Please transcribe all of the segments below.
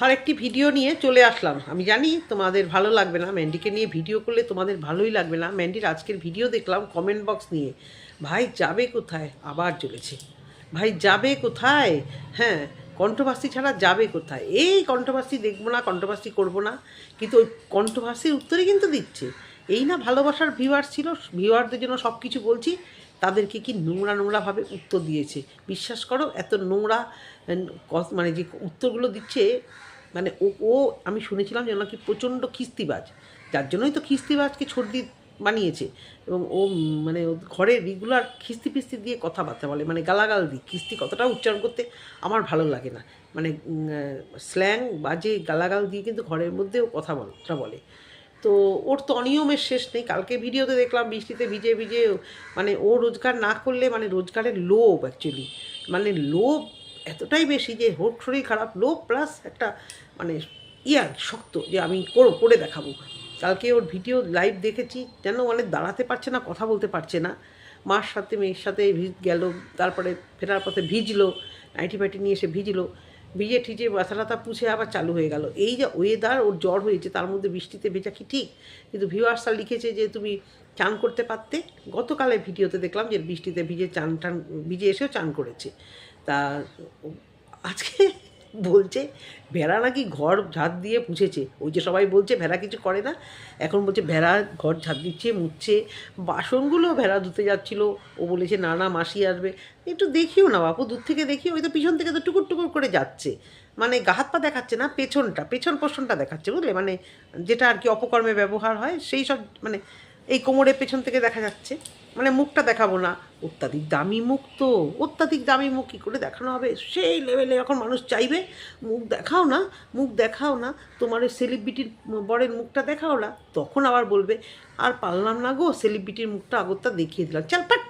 আর একটি ভিডিও নিয়ে চলে আসলাম। আমি জানি তোমাদের ভালো লাগবে না, ম্যান্ডিকে নিয়ে ভিডিও করলে তোমাদের ভালোই লাগবে না। ম্যান্ডির আজকের ভিডিও দেখলাম কমেন্ট বক্স নিয়ে, ভাই যাবে কোথায়, আবার চলেছে, ভাই যাবে কোথায়, হ্যাঁ, কন্ট্রোভার্সি ছাড়া যাবে কোথায়, এই কন্ট্রোভার্সি দেখবো না, কন্ট্রোভার্সি করবো না, কিন্তু ওই কন্ট্রোভার্সির উত্তরে কিন্তু দিচ্ছে। এই না ভালোবাসার ভিউয়ার ছিল, ভিউয়ারদের জন্য সব কিছু বলছি, তাদেরকে কি নোংরা নোংরাভাবে উত্তর দিয়েছে। বিশ্বাস করো, এত নোংরা মানে যে উত্তরগুলো দিচ্ছে, মানে ও ও আমি শুনেছিলাম যে নাকি প্রচণ্ড খিস্তিবাজ, যার জন্যই তো খিস্তিবাজকে ছর্দি বানিয়েছে। এবং ও মানে ঘরে রেগুলার খিস্তি ফিস্তি দিয়ে কথাবার্তা বলে, মানে গালাগাল দিই, খিস্তি কতটা উচ্চারণ করতে আমার ভালো লাগে না, মানে স্ল্যাং বাজে গালাগাল দিয়ে কিন্তু ঘরের মধ্যেও কথাবার্তা বলে। তো ওর তো অনিয়মের শেষ নেই। কালকে ভিডিওতে দেখলাম বৃষ্টিতে ভিজে ভিজে, মানে ও রোজগার না করলে, মানে রোজগারের লোভ অ্যাকচুয়ালি, মানে লোভ এতটাই বেশি যে হোক শরীর খারাপ, লোভ প্লাস একটা মানে শক্ত যে আমি করে দেখাবো। কালকে ওর ভিডিও লাইভ দেখেছি, যেন মানে দাঁড়াতে পারছে না, কথা বলতে পারছে না, মার সাথে মেয়ের সাথে গেল, তারপরে ফেরার পথে ভিজলো, নাইটি ফাইটি নিয়ে এসে ভিজলো, ভিজে ঠিজে মাথা টাথা পুছে আবার চালু হয়ে গেল। এই যে ওয়েদার, ওর জ্বর হয়েছে, তার মধ্যে বৃষ্টিতে ভেজা কি ঠিক? কিন্তু ভিউয়ার্সরা লিখেছে যে তুমি চান করতে পারতে। গতকালের ভিডিওতে দেখলাম যে বৃষ্টিতে ভিজে ভিজে এসেও চান করেছে। তা আজকে বলছে ভেড়া নাকি ঘর ঝাঁট দিয়ে পুছেছে। ওই যে সবাই বলছে ভেড়া কিছু করে না, এখন বলছে ভেড়া ঘর ঝাঁট দিচ্ছে, মুছছে, বাসনগুলো ভেড়া ধুতে যাচ্ছিলো। ও বলেছে না না মাসি আসবে, একটু দেখিও না বাপু, দূর থেকে দেখিও, ওই তো পিছন থেকে তো টুকুর টুকুর করে যাচ্ছে, মানে গা হাত পা দেখাচ্ছে না, পেছন পোষণটা দেখাচ্ছে, বুঝলে, মানে যেটা আর কি অপকর্মে ব্যবহার হয় সেই সব, মানে এই কোমরের পেছন থেকে দেখা যাচ্ছে, মানে মুখটা দেখাবো না। অত্যাধিক দামি মুখ তো, অত্যাধিক দামি মুখ কী করে দেখানো হবে, সেই লেভেলে এখন মানুষ চাইবে মুখ দেখাও না, মুখ দেখাও না, তোমার ওই সেলিব্রিটির বরের মুখটা দেখাও না, তখন আবার বলবে আর পারলাম না গো, সেলিব্রিটির মুখটা আগরটা দেখিয়ে দিলাম, চাল পাট,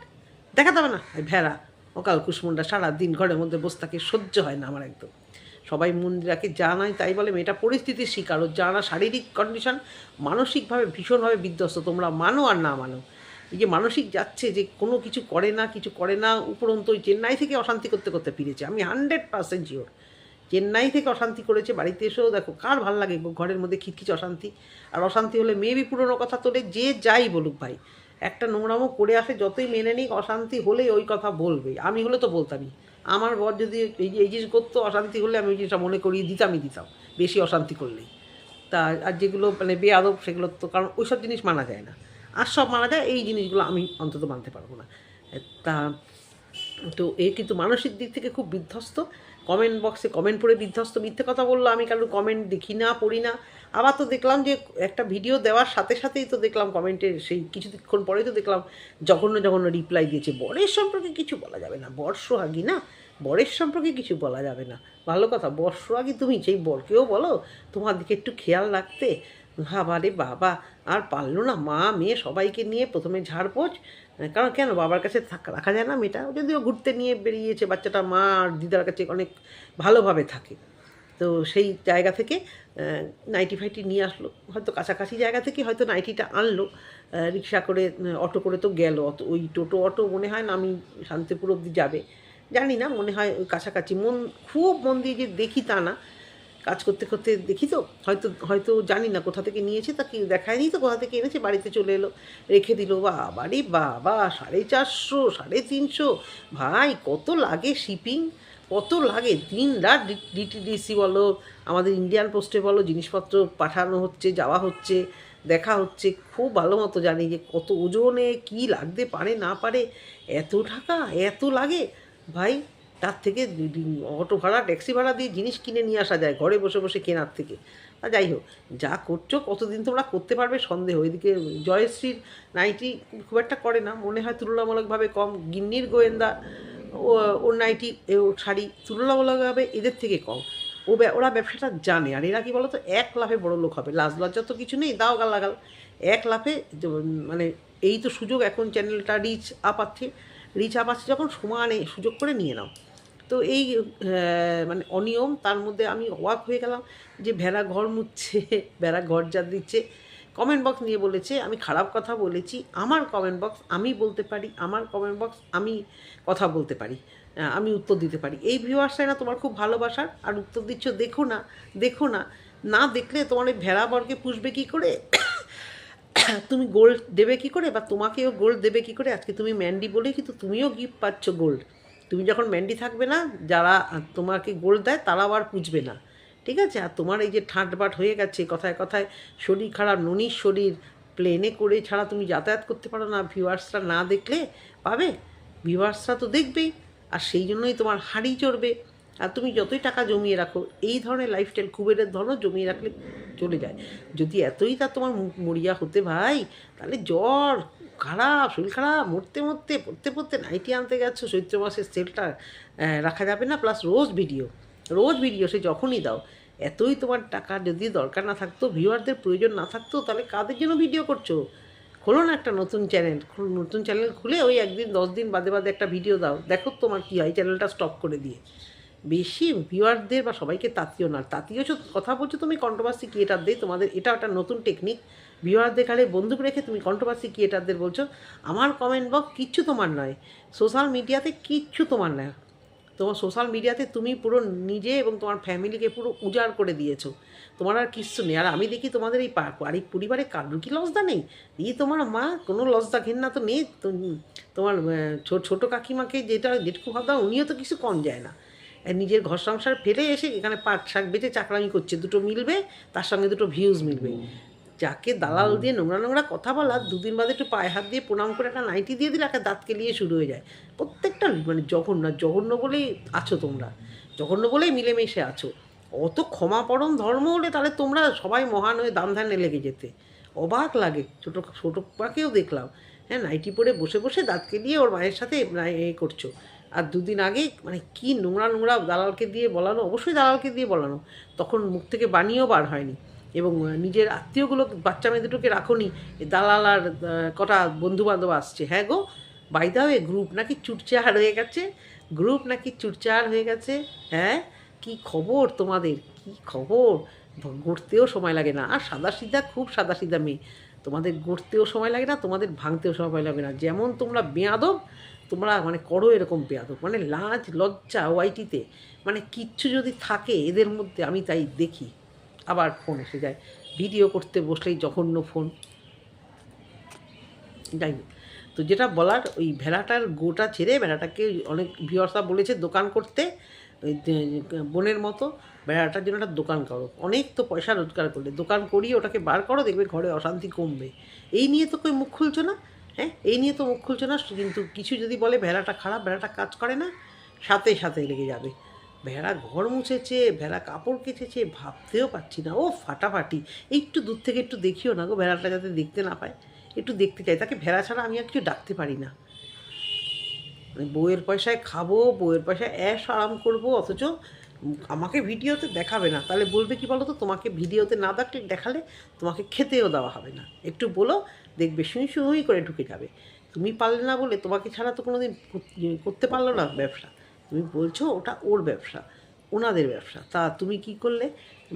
দেখাতে হবে না। ভেড়া অকাল কুসমুন্ডা সারাদিন ঘরের মধ্যে বসে থাকে, সহ্য হয় না আমার একদম। সবাই মন্দিরাকে যা নয় তাই বলে, মেয়েটা পরিস্থিতির শিকার, ও যা না শারীরিক কন্ডিশন, মানসিকভাবে ভীষণভাবে বিধ্বস্ত, তোমরা মানো আর না মানো। এই যে মানসিক যাচ্ছে, যে কোনো কিছু করে না, উপরন্ত ওই চেন্নাই থেকে অশান্তি করতে করতে ফিরেছে, আমি 100% শিওর চেন্নাই থেকে অশান্তি করেছে। বাড়িতে এসেও দেখো, কার ভাল লাগে ঘরের মধ্যে খিচখিচ অশান্তি? আর অশান্তি হলে মেবি পুরনো কথা তোলে, যে যাই বলুক ভাই, একটা নোংরামো করে আসে, যতই মেনে নিক, অশান্তি হলেই ওই কথা বলবে। আমি হলে তো বলতামই, আমার বর যদি এই জিনিস করতো, অশান্তি হলে আমি ওই জিনিসটা মনে করিয়ে দিতাম, বেশি অশান্তি করলেই। তা আর যেগুলো মানে বেয়াদব, সেগুলো তো, কারণ ওইসব জিনিস মানা যায় না, আর সব মানা যায়, এই জিনিসগুলো আমি অন্তত মানতে পারবো না। তা তো এ কিন্তু মানসিক দিক থেকে খুব বিধ্বস্ত, কমেন্ট বক্সে কমেন্ট পড়ে বিধ্বস্ত। মিথ্যে কথা বললো, আমি কারোর কমেন্ট দেখি না, পড়ি না। আবার তো দেখলাম যে একটা ভিডিও দেওয়ার সাথে সাথেই তো দেখলাম কমেন্টে, সেই কিছুক্ষণ পরেই তো দেখলাম জঘন্য জঘন্য রিপ্লাই দিয়েছে, বরের সম্পর্কে কিছু বলা যাবে না, বর সোহাগী না, বরের সম্পর্কে কিছু বলা যাবে না। ভালো কথা, বর সোহাগী তুমি, সেই বরকেও বলো তোমার দিকে একটু খেয়াল রাখতে। বাবা রে বাবা, আর পারলো না, মা মেয়ে সবাইকে নিয়ে প্রথমে ঝাড়পোছ, কারণ কেন বাবার কাছে রাখা যায় না মেয়েটা? যদিও ঘুরতে নিয়ে বেরিয়েছে, বাচ্চাটা মা আর দিদার কাছে অনেক ভালোভাবে থাকে। তো সেই জায়গা থেকে নাইটি ফাইটি নিয়ে আসলো, হয়তো কাছাকাছি জায়গা থেকে হয়তো নাইটিটা আনলো, রিক্সা করে, অটো করে তো গেল, অত ওই টোটো অটো মনে হয় না, আমি শান্তিপুর অবধি যাবে জানি না, মনে হয় ওই কাছাকাছি, খুব মন দিয়ে যে দেখি তা না, কাজ করতে করতে দেখি তো, হয়তো হয়তো জানি না কোথা থেকে নিয়েছে, তা কি দেখায়নি তো কোথা থেকে এনেছে, বাড়িতে চলে এলো, রেখে দিল। বাবা রে বাবা, 450, 350, ভাই কত লাগে শিপিং, কত লাগে, দিন রাত ডিটিডিসি বলো, আমাদের ইন্ডিয়ান পোস্টে বলো, জিনিসপত্র পাঠানো হচ্ছে, যাওয়া হচ্ছে, দেখা হচ্ছে, খুব ভালো মতো জানি যে কত ওজনে কী লাগতে পারে না পারে, এত টাকা এত লাগে ভাই। তার থেকে অটো ভাড়া ট্যাক্সি ভাড়া দিয়ে জিনিস কিনে নিয়ে আসা যায় ঘরে বসে বসে কেনার থেকে। তা যাই হোক, যা করছো কতদিন তোমরা করতে পারবে সন্দেহ। এদিকে জয়শ্রীর নাইটি খুব একটা করে না, মনে হয় তুলনামূলকভাবে কম, গিন্নির গোয়েন্দা ওর নাইটি ওর শাড়ি তুলনামূলকভাবে এদের থেকে কম। ওরা ব্যবসাটা জানে, আর এরা কি বলতো, এক লাফে বড় লোক হবে, লাজ লজ্জা তো কিছু নেই, দাও গালাগাল, এক লাফে, মানে এই তো সুযোগ, এখন চ্যানেলটা রিচ আপ আছে যখন, সমানে সুযোগ করে নিয়ে নাও। তো এই মানে অনিয়ম, তার মধ্যে আমি অবাক হয়ে গেলাম যে ভেড়া ঘর মুছছে, ভেড়া ঘর ঝাড় দিচ্ছে, কমেন্ট বক্স নিয়ে বলেছে আমি খারাপ কথা বলেছি, আমার কমেন্ট বক্স আমি বলতে পারি, আমার কমেন্ট বক্স আমি কথা বলতে পারি। আমি উত্তর দিতে পারি। এই ভিউয়ার্সটাই না তোমার খুব ভালোবাসার, আর উত্তর দিচ্ছ দেখো না, দেখো না। না দেখলে তোমার এই ভেড়া বরকে পুষবে কী করে, তুমি গোল্ড দেবে কী করে, বা তোমাকেও গোল্ড দেবে কী করে? আজকে তুমি ম্যান্ডি বলেই কিন্তু তুমিও গিফট পাচ্ছ গোল্ড। তুমি যখন ম্যান্ডি থাকবে না, যারা তোমাকে গোল্ড দেয় তারাও আর পুষবে না, ঠিক আছে? আর তোমার এই যে ঠাঁটবাট হয়ে গেছে, কথায় কথায় শরীর খারাপ, ননির শরীর, প্লেনে করে ছাড়া তুমি যাতায়াত করতে পারো না, ভিউয়ার্সরা না দেখলে পাবে? ভিউয়ার্সরা তো দেখবেই, আর সেই জন্যই তোমার হাঁড়ি চড়বে। আর তুমি যতই টাকা জমিয়ে রাখো, এই ধরনের লাইফস্টাইল কুবেরের ধরনের জমিয়ে রাখলে চলে যায়। যদি এতই তা তোমার মুখ মরিয়া হতে ভাই, তাহলে জ্বর খারাপ, শরীর খারাপ, মরতে মরতে পড়তে পড়তে নাইটি আনতে গেছো, চৈত্র মাসের সেলটা রাখা যাবে না। প্লাস রোজ ভিডিও সে যখনই দাও। এতই তোমার টাকা যদি দরকার না থাকতো, ভিউয়ারদের প্রয়োজন না থাকতো, তাহলে কাদের জন্য ভিডিও করছো? খোলো না একটা নতুন চ্যানেল খুলে ওই একদিন 10 দিন বাদে বাদে একটা ভিডিও দাও, দেখো তোমার কী হয়। চ্যানেলটা স্টপ করে দিয়ে বেশি ভিউয়ারদের বা সবাইকে তাতিও না, তাতিয়েছো কথা বলছো তুমি কন্ট্রোভার্সি ক্রিয়েটারদের, তোমাদের এটা একটা নতুন টেকনিক। ভিউয়ারদের খালি বন্দুক রেখে তুমি কন্ট্রোভার্সি ক্রিয়েটারদের বলছো। আমার কমেন্ট বক্স কিচ্ছু তোমার নয়, সোশ্যাল মিডিয়াতে কিচ্ছু তোমার নয়। তোমার সোশ্যাল মিডিয়াতে তুমি পুরো নিজে এবং তোমার ফ্যামিলিকে পুরো উজাড় করে দিয়েছো, তোমার আর কিচ্ছু নেই। আর আমি দেখি তোমাদের এই পরিবারে কারোর কি লজ্জা নেই? এই তোমার মা কোনো লজ্জা ঘেন্না তো নেই, তোমার ছোটো কাকিমাকে যেটুকু ভাবতাম উনিও তো কিছু কম যায় না, নিজের ঘর সংসার ফেলে এসে এখানে পাট শাক বেচে চাকরামি করছে, দুটো মিলবে, তার সঙ্গে দুটো ভিউজ মিলবে। যাকে দালাল দিয়ে নোংরা নোংরা কথা বলা, দুদিন বাদে একটু পায়ে হাত দিয়ে প্রণাম করে একটা নাইটি দিয়ে দিলে একটা দাঁত কেলিয়ে শুরু হয়ে যায়। প্রত্যেকটা মানে জঘন্য বলেই আছো তোমরা, জঘন্য বলেই মিলেমিশে আছো। অত ক্ষমাপরণ ধর্ম হলে তাহলে তোমরা সবাই মহান হয়ে দাম ধ্যানে লেগে যেতে। অবাক লাগে, ছোটো পাকেও দেখলাম, হ্যাঁ, নাইটি পরে বসে বসে দাঁত কেলিয়ে ওর মায়ের সাথে এ করছো। আর দুদিন আগে মানে কি নোংরা দালালকে দিয়ে বলানো, অবশ্যই দালালকে দিয়ে বলানো, তখন মুখ থেকে বানিয়েও বার হয়নি। এবং নিজের আত্মীয়গুলো, বাচ্চা মেয়ে দুটোকে রাখোনি, দালাল আর কটা বন্ধুবান্ধব আসছে। হ্যাঁ গো, বাই দা ওয়ে, গ্রুপ নাকি চুটচার হয়ে গেছে। হ্যাঁ, কি খবর তোমাদের, কি খবর? গড়তেও সময় লাগে না, আর খুব সাদাসিধা মেয়ে। তোমাদের গড়তেও সময় লাগে না, তোমাদের ভাঙতেও সময় লাগে না। যেমন তোমরা বেয়াদব, তোমরা মানে করো এরকম বেয়াদব, মানে লাজ লজ্জা ওয়াইটিতে মানে কিচ্ছু যদি থাকে এদের মধ্যে, আমি তাই দেখি। আবার ফোন এসে যায়, ভিডিও করতে বসলেই জঘন্য ফোন। যাই হোক, তো যেটা বলার, ওই ভেড়াটার গোটা ছেড়ে ভেড়াটাকে অনেক ভিউয়ার্সরা বলেছে দোকান করতে, ওই বোনের মতো ভেড়াটার জন্য একটা দোকান করো। অনেক তো পয়সা রোজগার করলে, দোকান করিয়ে ওটাকে বার করো, দেখবে ঘরে অশান্তি কমবে। এই নিয়ে তো কেউ মুখ খুলছো না। হ্যাঁ, এই নিয়ে তো মুখ খুলছো না, কিন্তু কিছু যদি বলে ভেড়াটা খারাপ, ভেড়াটা কাজ করে না, সাথে লেগে যাবে। ভেড়া ঘর মুছেছে, ভেড়া কাপড় কেচেছে, ভাবতেও পারছি না। ও ফাটাফাটি, একটু দূর থেকে একটু দেখিও না গো, ভেড়াটা যাতে দেখতে না পায়, একটু দেখতে চাই। তাকে ভেড়া ছাড়া আমি আর কিছু ডাকতে পারি না। মানে বউয়ের পয়সায় খাবো, বউয়ের পয়সায় আরাম করবো, অথচ আমাকে ভিডিওতে দেখাবে না। তাহলে বলবে কি বলো তো, তোমাকে ভিডিওতে না দেখালে তোমাকে খেতেও দেওয়া হবে না। একটু বলো, দেখবে শুঁই করে ঢুকে যাবে। তুমি পারলে না বলে তোমাকে ছাড়া তো কোনো দিন করতে পারলো না ব্যবসা। তুমি বলছো ওটা ওর ব্যবসা, ওনাদের ব্যবসা। তা তুমি কি করলে?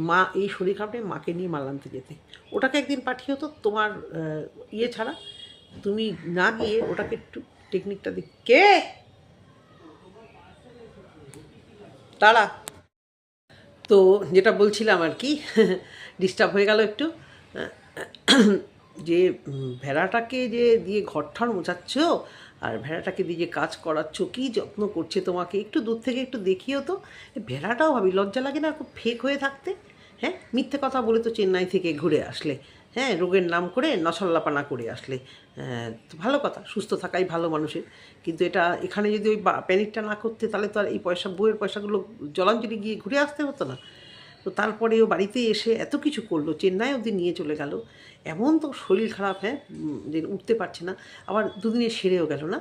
মা এই শরীর খারাপে মাকে নিয়ে মাল আনতে যেতে, ওটাকে একদিন পাঠিয়ে তো তোমার ইয়ে ছাড়া। তুমি না গিয়ে ওটাকে একটু টেকনিকটা কে তারা। তো যেটা বলছিলাম আর কি, ডিস্টার্ব হয়ে গেল একটু, যে ভেড়াটাকে যে দিয়ে ঘরঠর মোছাচ্ছ আর ভেড়াটাকে দিয়ে যে কাজ করাচ্ছ, কী যত্ন করছে তোমাকে, একটু দূর থেকে একটু দেখিও তো। ভেড়াটাও ভাবি লজ্জা লাগে না খুব ফেক হয়ে থাকতে? হ্যাঁ, মিথ্যে কথা বলে তো চেন্নাই থেকে ঘুরে আসলে, হ্যাঁ, রোগের নাম করে নছল্লাপানা করে আসলে। তো ভালো কথা, সুস্থ থাকাই ভালো মানুষের। কিন্তু এখানে যদি ওই প্যানিকটা না করতে, তাহলে তো আর এই বইয়ের পয়সাগুলো জলাঞ্জলি গিয়ে ঘুরে আসতে হতো না। তো তারপরেও বাড়িতে এসে এত কিছু করলো, চেন্নাই অবধি নিয়ে চলে গেল। এমন তো শরীর খারাপ, হ্যাঁ, যে উঠতে পারছে না। আবার দুদিনে সেরেও গেল না।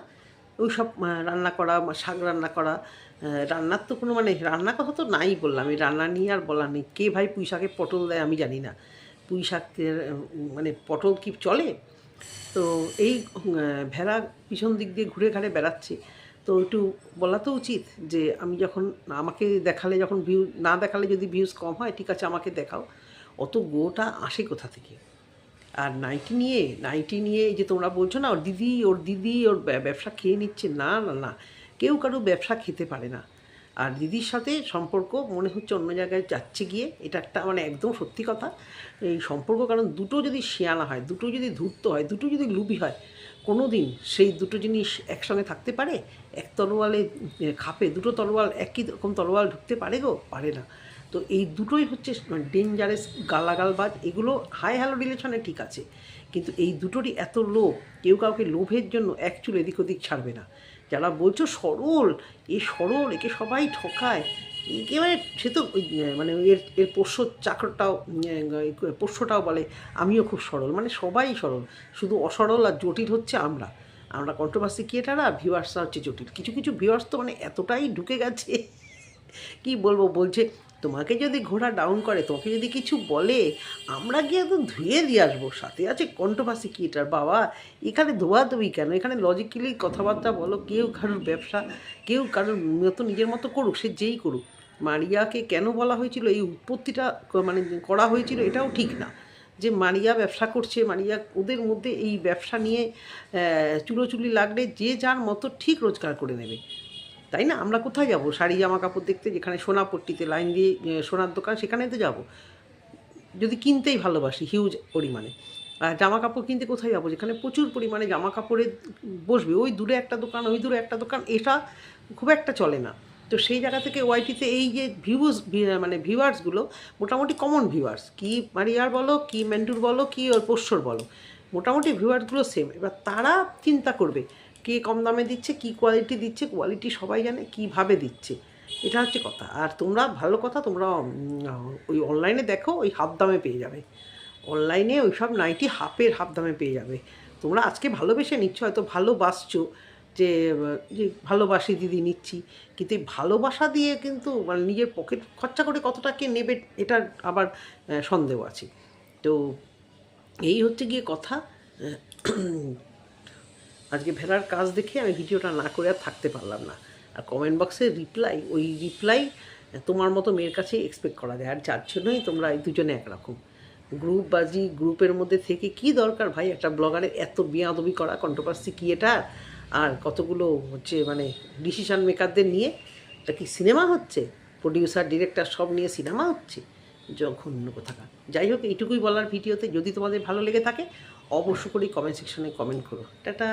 ওই সব রান্না করা, শাক রান্না করা, রান্নার তো কোনো মানে রান্নার কথা তো নাই বললাম, এই রান্না নিয়ে আর বলার নেই। কে ভাই পুঁই শাকে পটল দেয় আমি জানি না, পুঁই শাকের মানে পটল কি চলে? তো এই ভেড়া পিছন দিক দিয়ে ঘুরে ঘাড়ে বেড়াচ্ছে। তো একটু বলা তো উচিত যে আমি যখন আমাকে দেখালে, যখন না দেখালে যদি ভিউজ কম হয়, ঠিক আছে আমাকে দেখাও। অত গোটা আসে কোথা থেকে? আর নাইটি নিয়ে এই যে তোমরা বলছো না ওর দিদি ওর ব্যবসা খেয়ে নিচ্ছে, না না না, কেউ কারো ব্যবসা খেতে পারে না। আর দিদির সাথে সম্পর্ক মনে হচ্ছে অন্য জায়গায় যাচ্ছে গিয়ে, এটা একটা মানে একদম সত্যি কথা। এই সম্পর্ক, কারণ দুটো যদি শিয়ানা হয়, দুটো যদি ধূর্ত হয়, দুটো যদি লুবি হয়, কোনো দিন সেই দুটো জিনিস একসঙ্গে থাকতে পারে? এক তরোয়ালে খাপে দুটো তরোয়াল, একই রকম তরোয়াল ঢুকতে পারে গো? পারে না। তো এই দুটোই হচ্ছে ডেঞ্জারাস, গালাগালবাজ। এগুলো হাই হ্যালো রিলেশনে ঠিক আছে, কিন্তু এই দুটোরই এত লোভ, কেউ কাউকে লোভের জন্য এক চুল এদিক ওদিক ছাড়বে না। যারা বলছো সরল, সরল, একে সবাই ঠকায়, একেবারে সে তো মানে এর এর পোষ্য চাকরটাও, পোষ্যটাও বলে আমিও খুব সরল, মানে সবাই সরল, শুধু অসরল আর জটিল হচ্ছে আমরা। আমরা কন্ট্রোভার্সি ক্রিয়েটার আর ভিউয়ার্সরা হচ্ছে জটিল। কিছু কিছু ভিউয়ার্স তো মানে এতটাই ঢুকে গেছে, কি বলবো, বলছে তোমাকে যদি ঘোড়া ডাউন করে, তোমাকে যদি কিছু বলে, আমরা গিয়ে একদম ধুয়ে দিয়ে আসবো, সাথে আছে কন্ট্রোভার্সি ক্রিয়েটার। বাবা, এখানে ধোয়াধুয়ি কেন? এখানে লজিক্যালি কথাবার্তা বলো। কেউ কারোর ব্যবসা, কেউ কারোর মতো নিজের মতো করুক, সে যেই করুক। মারিয়াকে কেন বলা হয়েছিল, এই উৎপত্তিটা মানে করা হয়েছিল, এটাও ঠিক না যে মারিয়া ব্যবসা করছে, মারিয়া, ওদের মধ্যে এই ব্যবসা নিয়ে চুলোচুলি লাগলে যে যার মতো ঠিক রোজগার করে নেবে, তাই না? আমরা কোথায় যাব শাড়ি জামা কাপড় দেখতে? যেখানে সোনাপট্টিতে লাইন দিয়ে সোনার দোকান, সেখানেই তো যাব যদি কিনতেই ভালোবাসি হিউজ পরিমাণে। আর জামা কাপড় কিনতে কোথায় যাবো? যেখানে প্রচুর পরিমাণে জামা কাপড়ের বসবে, ওই দূরে একটা দোকান, ওই দূরে একটা দোকান, এটা খুব একটা চলে না। তো সেই জায়গা থেকে ওয়াইটিতে এই যে মানে ভিউয়ার্সগুলো মোটামুটি কমন ভিউয়ার্স, কি মারিয়ার বলো, কি মেন্টুর বলো, কি ওর পোষ্যর বলো, মোটামুটি ভিউয়ার্সগুলো সেম। এবার তারা চিন্তা করবে কে কম দামে দিচ্ছে, কি কোয়ালিটি দিচ্ছে, কোয়ালিটি সবাই জানে, কীভাবে দিচ্ছে, এটা হচ্ছে কথা। আর তোমরা ভালো কথা, তোমরা ওই অনলাইনে দেখো, ওই হাফ দামে পেয়ে যাবে। অনলাইনে ওই সব নাইটি হাফ দামে পেয়ে যাবে। তোমরা আজকে ভালোবেসে নিচ্ছ, হয়তো ভালোবাসছো, যে যে ভালোবাসি দিদি নিচ্ছি, কিন্তু এই ভালোবাসা দিয়ে কিন্তু মানে নিজের পকেট খরচা করে কতটা কে নেবে, এটার আবার সন্দেহ আছে। তো এই হচ্ছে গিয়ে কথা। আজকে ভেড়ার কাজ দেখে আমি ভিডিওটা না করে আর থাকতে পারলাম না। আর কমেন্ট বক্সে রিপ্লাই, ওই রিপ্লাই তোমার মতো মেয়ের কাছেই এক্সপেক্ট করা যায়। আর যার জন্যই তোমরা এই দুজনে একরকম গ্রুপবাজি, গ্রুপের মধ্যে থেকে কি দরকার ভাই একটা ব্লগারের এত বিয়াদবি করা, কন্ট্রোভার্সি ক্রিয়েটার আর কতগুলো হচ্ছে মানে ডিসিশন মেকারদের নিয়ে। এটা কি সিনেমা হচ্ছে? প্রডিউসার, ডিরেক্টর সব নিয়ে সিনেমা হচ্ছে? জঘন্য কোথাকার। যাই হোক, এইটুকুই বলার ভিডিওতে। যদি তোমাদের ভালো লেগে থাকে অবশ্য করেই কমেন্ট সেকশনে কমেন্ট করো। টাটা।